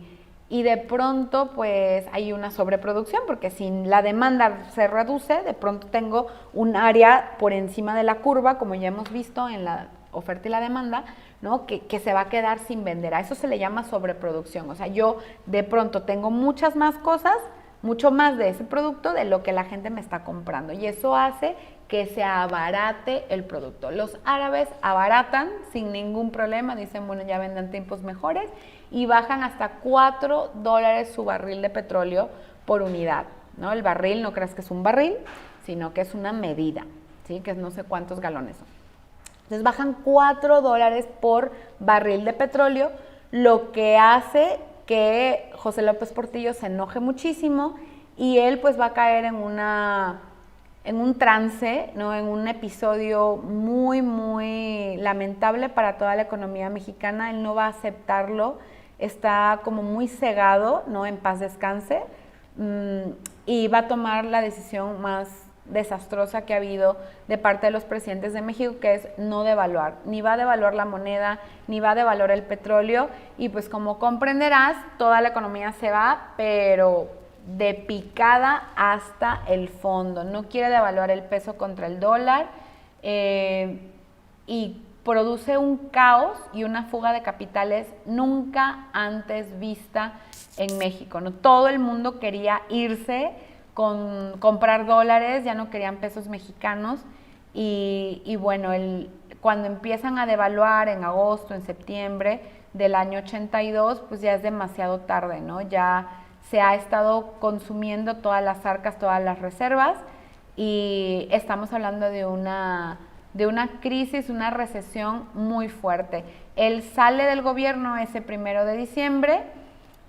de pronto pues hay una sobreproducción, porque si la demanda se reduce, de pronto tengo un área por encima de la curva, como ya hemos visto en la oferta y la demanda, ¿no? que se va a quedar sin vender. A eso se le llama sobreproducción. O sea, yo de pronto tengo muchas más cosas, mucho más de ese producto de lo que la gente me está comprando. Y eso hace que se abarate el producto. Los árabes abaratan sin ningún problema, dicen, bueno, ya vendrán tiempos mejores, y bajan hasta $4 su barril de petróleo por unidad, ¿no? El barril, no creas que es un barril, sino que es una medida, ¿sí? Que no sé cuántos galones son. Entonces bajan $4 por barril de petróleo, lo que hace que José López Portillo se enoje muchísimo y él pues va a caer en un trance, ¿no? En un episodio muy, muy lamentable para toda la economía mexicana. Él no va a aceptarlo, está como muy cegado, ¿no? En paz descanse. y va a tomar la decisión más desastrosa que ha habido de parte de los presidentes de México, que es no devaluar, ni va a devaluar la moneda, ni va a devaluar el petróleo, y pues como comprenderás, toda la economía se va, pero de picada hasta el fondo. No quiere devaluar el peso contra el dólar, y produce un caos y una fuga de capitales nunca antes vista en México, ¿no? Todo el mundo quería irse con comprar dólares, ya no querían pesos mexicanos, y bueno, cuando empiezan a devaluar en agosto, en septiembre del año 82, pues ya es demasiado tarde, ¿no? Ya se ha estado consumiendo todas las arcas, todas las reservas, y estamos hablando de una crisis, una recesión muy fuerte. Él sale del gobierno ese 1 de diciembre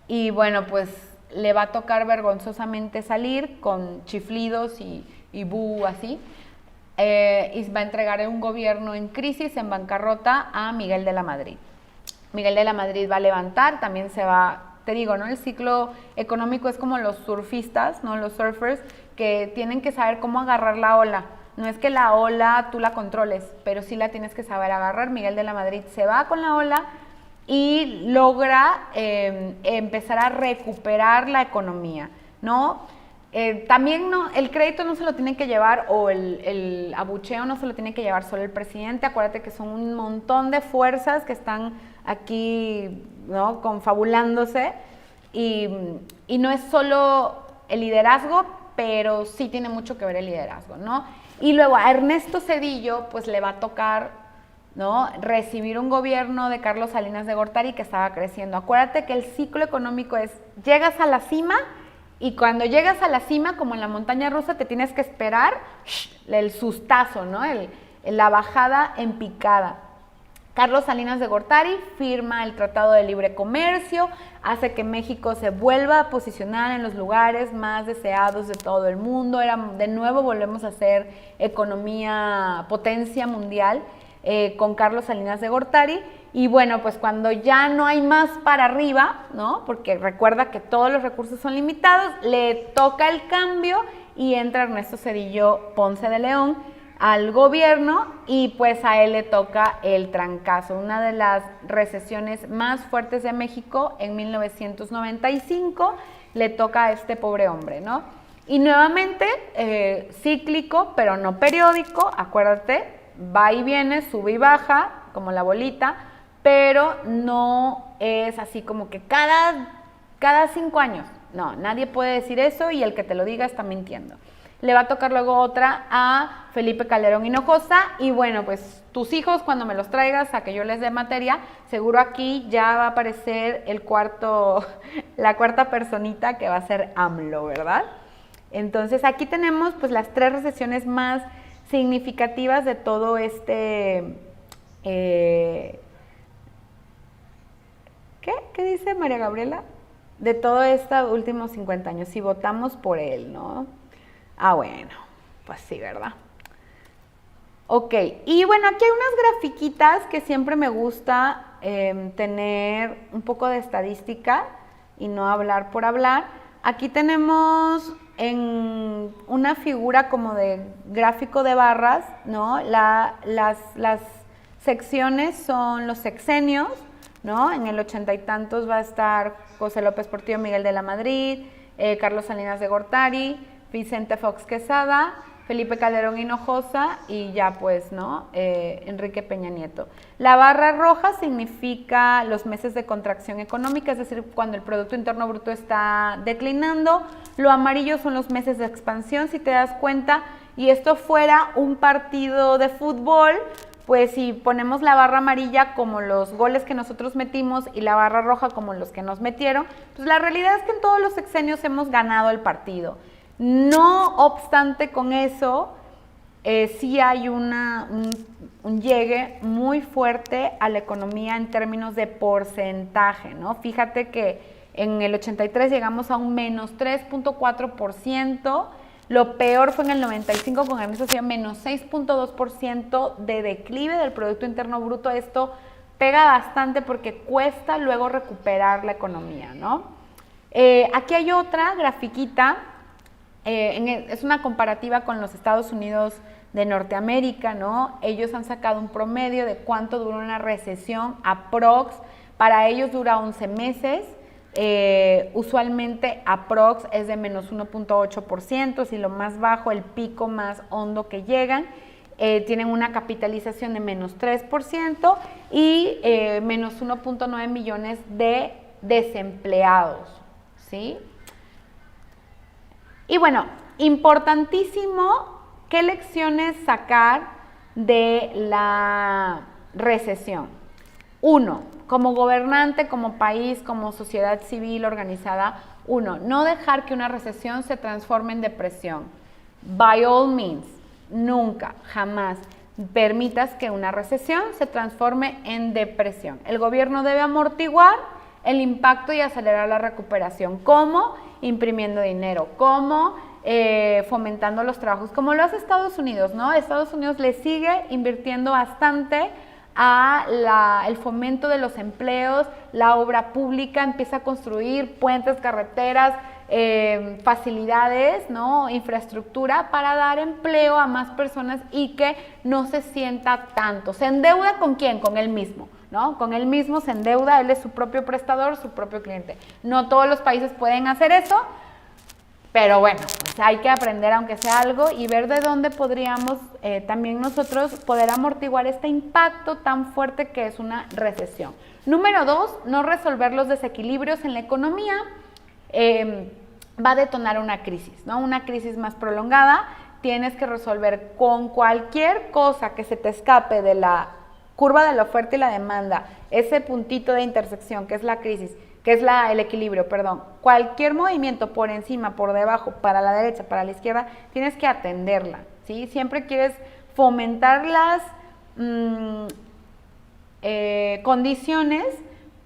y bueno, pues le va a tocar vergonzosamente salir con chiflidos y bu, así, y va a entregar un gobierno en crisis, en bancarrota, a Miguel de la Madrid. Miguel de la Madrid va a levantar, también se va, te digo, ¿no? El ciclo económico es como los surfistas, ¿no? Los surfers, que tienen que saber cómo agarrar la ola. No es que la ola tú la controles, pero sí la tienes que saber agarrar. Miguel de la Madrid se va con la ola y logra empezar a recuperar la economía, ¿no? También el crédito no se lo tiene que llevar, o el abucheo no se lo tiene que llevar solo el presidente. Acuérdate que son un montón de fuerzas que están aquí, ¿no? Confabulándose, y no es solo el liderazgo, pero sí tiene mucho que ver el liderazgo, ¿no? Y luego a Ernesto Zedillo pues le va a tocar, ¿no?, recibir un gobierno de Carlos Salinas de Gortari que estaba creciendo. Acuérdate que el ciclo económico es, llegas a la cima, y cuando llegas a la cima, como en la montaña rusa, te tienes que esperar el sustazo, ¿no? La bajada en picada. Carlos Salinas de Gortari firma el Tratado de Libre Comercio, hace que México se vuelva a posicionar en los lugares más deseados de todo el mundo. De nuevo volvemos a ser economía, potencia mundial, con Carlos Salinas de Gortari. Y bueno, pues cuando ya no hay más para arriba, ¿no? Porque recuerda que todos los recursos son limitados, le toca el cambio y entra Ernesto Zedillo Ponce de León al gobierno, y pues a él le toca el trancazo, una de las recesiones más fuertes de México en 1995, le toca a este pobre hombre, ¿no? Y nuevamente, cíclico, pero no periódico, acuérdate, va y viene, sube y baja, como la bolita, pero no es así como que cada 5 años, no, nadie puede decir eso, y el que te lo diga está mintiendo. Le va a tocar luego otra a Felipe Calderón Hinojosa, y bueno, pues tus hijos, cuando me los traigas a que yo les dé materia, seguro aquí ya va a aparecer la cuarta personita, que va a ser AMLO, ¿verdad? Entonces aquí tenemos pues las 3 recesiones más significativas de todo este... ¿Qué dice María Gabriela? De todo estos últimos 50 años, si votamos por él, ¿no? Ah, bueno, pues sí, ¿verdad? Ok, y bueno, aquí hay unas grafiquitas que siempre me gusta tener un poco de estadística y no hablar por hablar. Aquí tenemos en una figura como de gráfico de barras, ¿no? Las secciones son los sexenios, ¿no? En el 80 y tantos va a estar José López Portillo, Miguel de la Madrid, Carlos Salinas de Gortari, Vicente Fox Quesada, Felipe Calderón Hinojosa y ya pues, ¿no? Enrique Peña Nieto. La barra roja significa los meses de contracción económica, es decir, cuando el Producto Interno Bruto está declinando. Lo amarillo son los meses de expansión, si te das cuenta, y esto fuera un partido de fútbol, pues si ponemos la barra amarilla como los goles que nosotros metimos y la barra roja como los que nos metieron, pues la realidad es que en todos los sexenios hemos ganado el partido. No obstante con eso, sí hay un llegue muy fuerte a la economía en términos de porcentaje, ¿no? Fíjate que en el 83 llegamos a un menos 3.4%, lo peor fue en el 95 con Ernesto Zedillo, menos 6.2% de declive del Producto Interno Bruto. Esto pega bastante porque cuesta luego recuperar la economía, ¿no? Aquí hay otra grafiquita, es una comparativa con los Estados Unidos de Norteamérica, ¿no? Ellos han sacado un promedio de cuánto dura una recesión aprox. Para ellos dura 11 meses. Usualmente aprox es de menos 1.8%, si lo más bajo, el pico más hondo que llegan. Tienen una capitalización de menos 3% y menos 1.9 millones de desempleados, ¿sí? Y bueno, importantísimo, ¿qué lecciones sacar de la recesión? 1, como gobernante, como país, como sociedad civil organizada, 1, no dejar que una recesión se transforme en depresión. By all means, nunca, jamás permitas que una recesión se transforme en depresión. El gobierno debe amortiguar el impacto y acelerar la recuperación. ¿Cómo? Imprimiendo dinero. ¿Cómo? Fomentando los trabajos, como lo hace Estados Unidos, ¿no? Estados Unidos le sigue invirtiendo bastante a el fomento de los empleos, la obra pública, empieza a construir puentes, carreteras, facilidades, ¿no? Infraestructura para dar empleo a más personas y que no se sienta tanto. ¿Se endeuda con quién? Con él mismo, ¿no? Con él mismo se endeuda, él es su propio prestador, su propio cliente. No todos los países pueden hacer eso, pero bueno, pues hay que aprender aunque sea algo y ver de dónde podríamos también nosotros poder amortiguar este impacto tan fuerte que es una recesión. Número 2, no resolver los desequilibrios en la economía va a detonar una crisis, ¿no? Una crisis más prolongada. Tienes que resolver con cualquier cosa que se te escape de la curva de la oferta y la demanda, ese puntito de intersección que es la crisis, que es el equilibrio, perdón. Cualquier movimiento por encima, por debajo, para la derecha, para la izquierda, tienes que atenderla, ¿sí? Siempre quieres fomentar las condiciones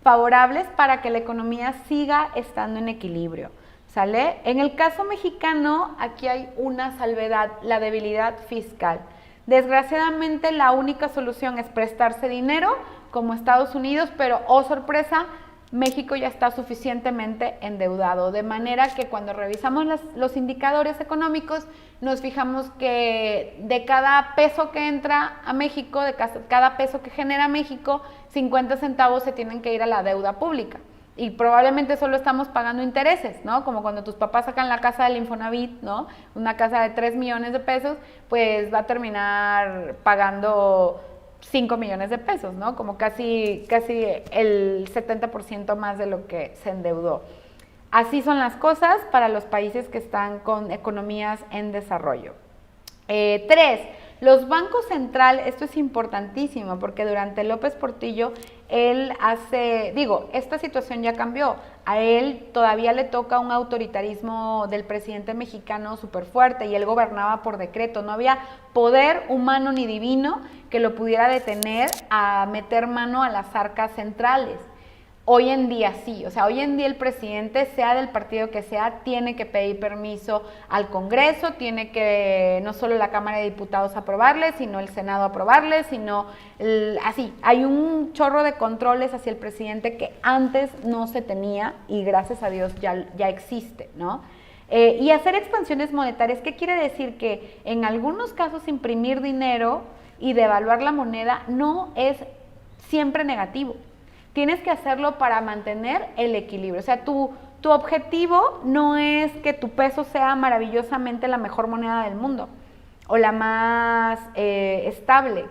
favorables para que la economía siga estando en equilibrio, ¿sale? En el caso mexicano, aquí hay una salvedad, la debilidad fiscal. Desgraciadamente, la única solución es prestarse dinero, como Estados Unidos, pero, oh sorpresa, México ya está suficientemente endeudado, de manera que cuando revisamos los indicadores económicos, nos fijamos que de cada peso que entra a México, de cada peso que genera México, 50 centavos se tienen que ir a la deuda pública. Y probablemente solo estamos pagando intereses, ¿no? Como cuando tus papás sacan la casa del Infonavit, ¿no? Una casa de 3 millones de pesos, pues va a terminar pagando 5 millones de pesos, ¿no? Como casi el 70% más de lo que se endeudó. Así son las cosas para los países que están con economías en desarrollo. 3, los bancos centrales, esto es importantísimo porque durante López Portillo, esta situación ya cambió, a él todavía le toca un autoritarismo del presidente mexicano súper fuerte y él gobernaba por decreto, no había poder humano ni divino que lo pudiera detener a meter mano a las arcas centrales. Hoy en día sí, o sea, hoy en día el presidente, sea del partido que sea, tiene que pedir permiso al Congreso, tiene que no solo la Cámara de Diputados aprobarle, sino el Senado aprobarle, sino así. Hay un chorro de controles hacia el presidente que antes no se tenía y gracias a Dios ya existe, ¿no? Y hacer expansiones monetarias, ¿qué quiere decir? Que en algunos casos imprimir dinero y devaluar la moneda no es siempre negativo. Tienes que hacerlo para mantener el equilibrio. O sea, tu objetivo no es que tu peso sea maravillosamente la mejor moneda del mundo o la más estable.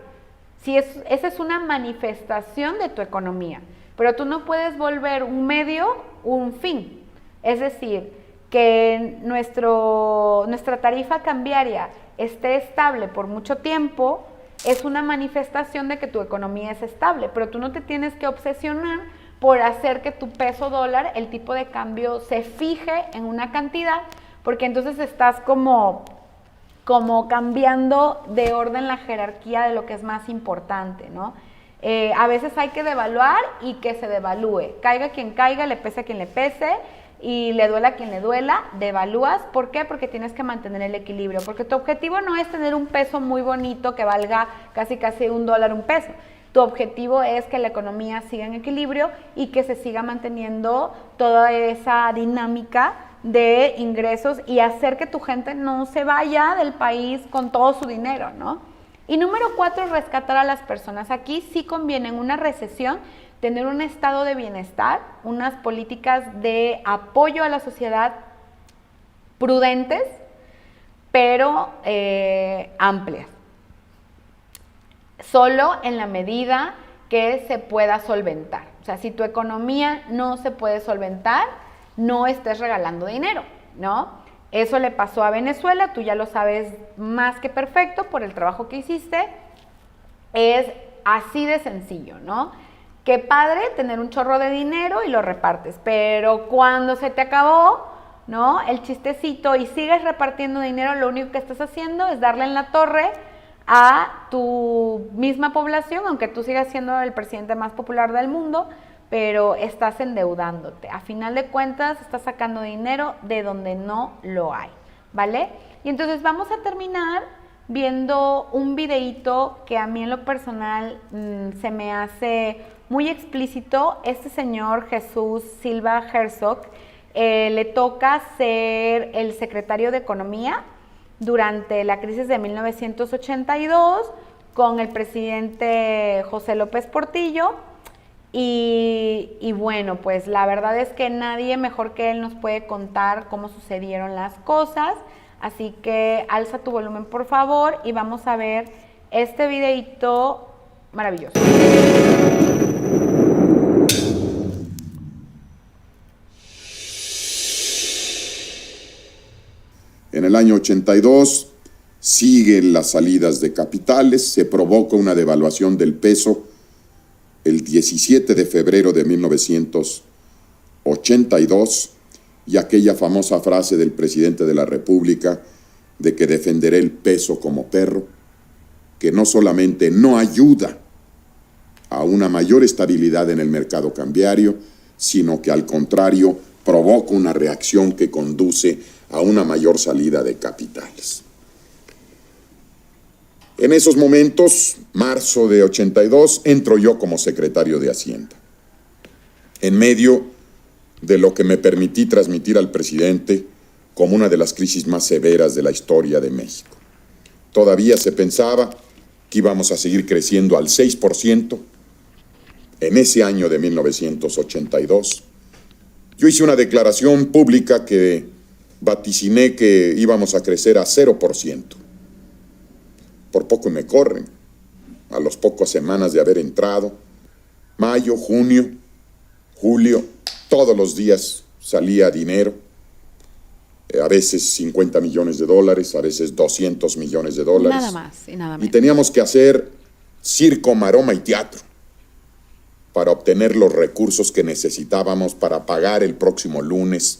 Sí, esa es una manifestación de tu economía, pero tú no puedes volver un medio un fin. Es decir, que nuestra tarifa cambiaria esté estable por mucho tiempo es una manifestación de que tu economía es estable, pero tú no te tienes que obsesionar por hacer que tu peso dólar, el tipo de cambio, se fije en una cantidad, porque entonces estás como cambiando de orden la jerarquía de lo que es más importante, ¿no? A veces hay que devaluar y que se devalúe, caiga quien caiga, le pese a quien le pese, y le duela a quien le duela, devalúas. ¿Por qué? Porque tienes que mantener el equilibrio, porque tu objetivo no es tener un peso muy bonito que valga casi $1 un peso. tu objetivo es que la economía siga en equilibrio y que se siga manteniendo toda esa dinámica de ingresos y hacer que tu gente no se vaya del país con todo su dinero, ¿no? Y número 4, rescatar a las personas. Aquí sí conviene en una recesión tener un estado de bienestar, unas políticas de apoyo a la sociedad prudentes, pero amplias. Solo en la medida que se pueda solventar. O sea, si tu economía no se puede solventar, no estés regalando dinero, ¿no? Eso le pasó a Venezuela, tú ya lo sabes más que perfecto por el trabajo que hiciste. Es así de sencillo, ¿no? Qué padre tener un chorro de dinero y lo repartes, pero cuando se te acabó, ¿no? El chistecito y sigues repartiendo dinero, lo único que estás haciendo es darle en la torre a tu misma población, aunque tú sigas siendo el presidente más popular del mundo, pero estás endeudándote. A final de cuentas, estás sacando dinero de donde no lo hay, ¿vale? Y entonces vamos a terminar viendo un videíto que a mí en lo personal se me hace muy explícito. Este señor Jesús Silva Herzog le toca ser el secretario de Economía durante la crisis de 1982 con el presidente José López Portillo. Y bueno, pues la verdad es que nadie mejor que él nos puede contar cómo sucedieron las cosas. Así que alza tu volumen, por favor, y vamos a ver este videito maravilloso. En el año 82 siguen las salidas de capitales, se provoca una devaluación del peso el 17 de febrero de 1982 y aquella famosa frase del presidente de la República de que defenderé el peso como perro, que no solamente no ayuda a una mayor estabilidad en el mercado cambiario, sino que al contrario provoca una reacción que conduce a una mayor salida de capitales. En esos momentos, marzo de 82, entro yo como secretario de Hacienda. En medio de lo que me permití transmitir al presidente como una de las crisis más severas de la historia de México. Todavía se pensaba que íbamos a seguir creciendo al 6% en ese año de 1982. Yo hice una declaración pública que vaticiné que íbamos a crecer a 0%. Por poco me corren, a las pocas semanas de haber entrado. Mayo, junio, julio, todos los días salía dinero, a veces 50 millones de dólares, a veces 200 millones de dólares. Nada más y nada menos. Y teníamos que hacer circo, maroma y teatro para obtener los recursos que necesitábamos para pagar el próximo lunes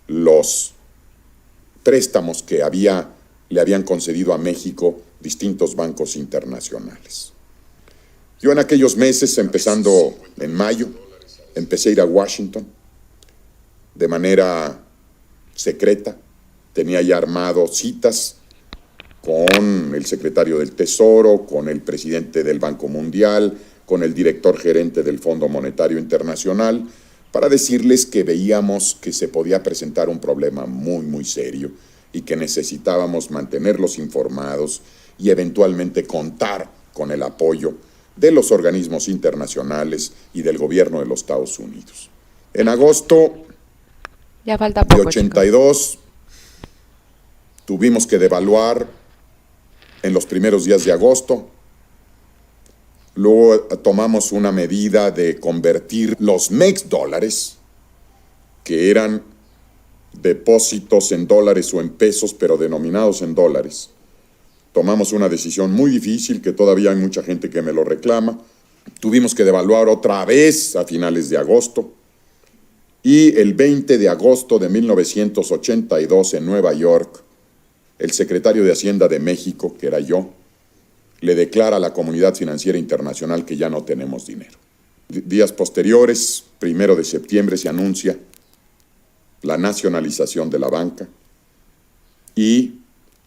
los préstamos que le habían concedido a México distintos bancos internacionales. Yo en aquellos meses, empezando en mayo, empecé a ir a Washington de manera secreta. Tenía ya armado citas con el secretario del Tesoro, con el presidente del Banco Mundial, con el director gerente del Fondo Monetario Internacional, para decirles que veíamos que se podía presentar un problema muy, muy serio y que necesitábamos mantenerlos informados y eventualmente contar con el apoyo de los organismos internacionales y del gobierno de los Estados Unidos. En agosto ya falta poco, de 82 tuvimos que devaluar en los primeros días de agosto. Luego tomamos una medida de convertir los MEX dólares, que eran depósitos en dólares o en pesos, pero denominados en dólares. Tomamos una decisión muy difícil, que todavía hay mucha gente que me lo reclama. Tuvimos que devaluar otra vez a finales de agosto. Y el 20 de agosto de 1982 en Nueva York, el secretario de Hacienda de México, que era yo, le declara a la comunidad financiera internacional que ya no tenemos dinero. Días posteriores, 1 de septiembre, se anuncia la nacionalización de la banca y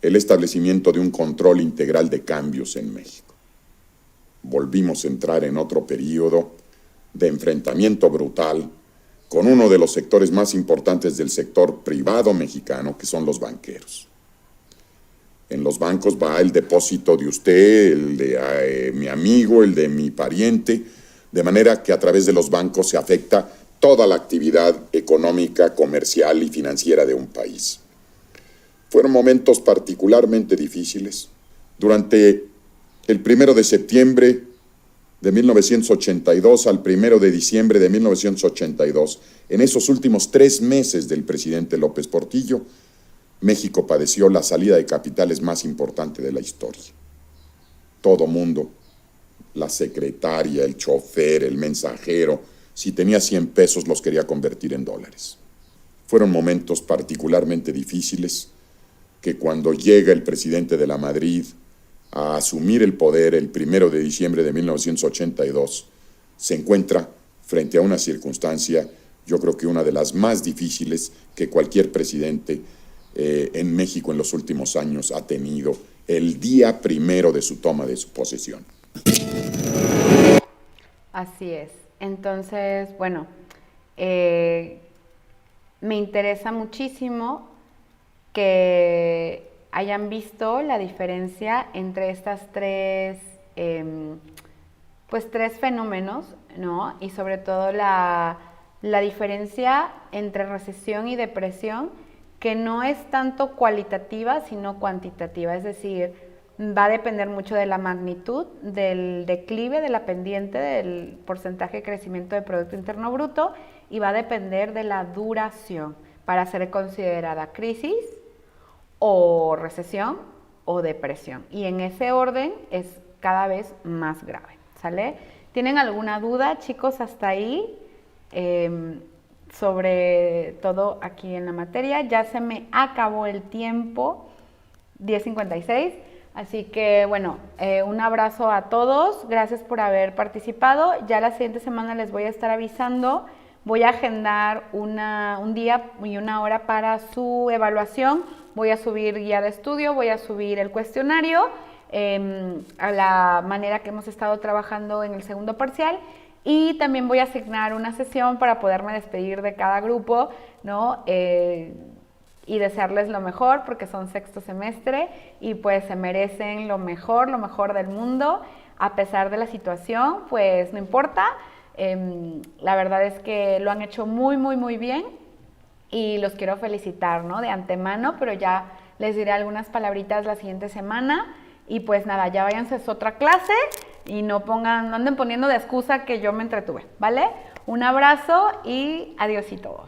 el establecimiento de un control integral de cambios en México. volvimos a entrar en otro periodo de enfrentamiento brutal con uno de los sectores más importantes del sector privado mexicano, que son los banqueros. En los bancos va el depósito de usted, el de mi amigo, el de mi pariente, de manera que a través de los bancos se afecta toda la actividad económica, comercial y financiera de un país. Fueron momentos particularmente difíciles. Durante el 1 de septiembre de 1982 al 1 de diciembre de 1982, en esos últimos 3 meses del presidente López Portillo, México padeció la salida de capitales más importante de la historia. Todo mundo, la secretaria, el chofer, el mensajero, si tenía 100 pesos los quería convertir en dólares. Fueron momentos particularmente difíciles que cuando llega el presidente de la Madrid a asumir el poder el 1 de diciembre de 1982, se encuentra frente a una circunstancia, yo creo que una de las más difíciles que cualquier presidente en México en los últimos años ha tenido el día primero de su toma de su posesión. Así es. Entonces, bueno, me interesa muchísimo que hayan visto la diferencia entre estas tres fenómenos, ¿no? Y sobre todo la diferencia entre recesión y depresión, que no es tanto cualitativa, sino cuantitativa. Es decir, va a depender mucho de la magnitud, del declive, de la pendiente, del porcentaje de crecimiento del Producto Interno Bruto, y va a depender de la duración para ser considerada crisis o recesión o depresión. Y en ese orden es cada vez más grave, ¿sale? ¿Tienen alguna duda, chicos, hasta ahí? Sobre todo aquí en la materia. Ya se me acabó el tiempo, 10:56. Así que, bueno, un abrazo a todos. Gracias por haber participado. Ya la siguiente semana les voy a estar avisando. Voy a agendar un día y una hora para su evaluación. Voy a subir guía de estudio, voy a subir el cuestionario a la manera que hemos estado trabajando en el segundo parcial. Y también voy a asignar una sesión para poderme despedir de cada grupo, ¿no? Y desearles lo mejor, porque son sexto semestre y pues se merecen lo mejor del mundo. A pesar de la situación, pues no importa. La verdad es que lo han hecho muy, muy, muy bien y los quiero felicitar, ¿no? De antemano, pero ya les diré algunas palabritas la siguiente semana. Y pues nada, ya váyanse a otra clase y no anden poniendo de excusa que yo me entretuve, ¿vale? Un abrazo y adiósito.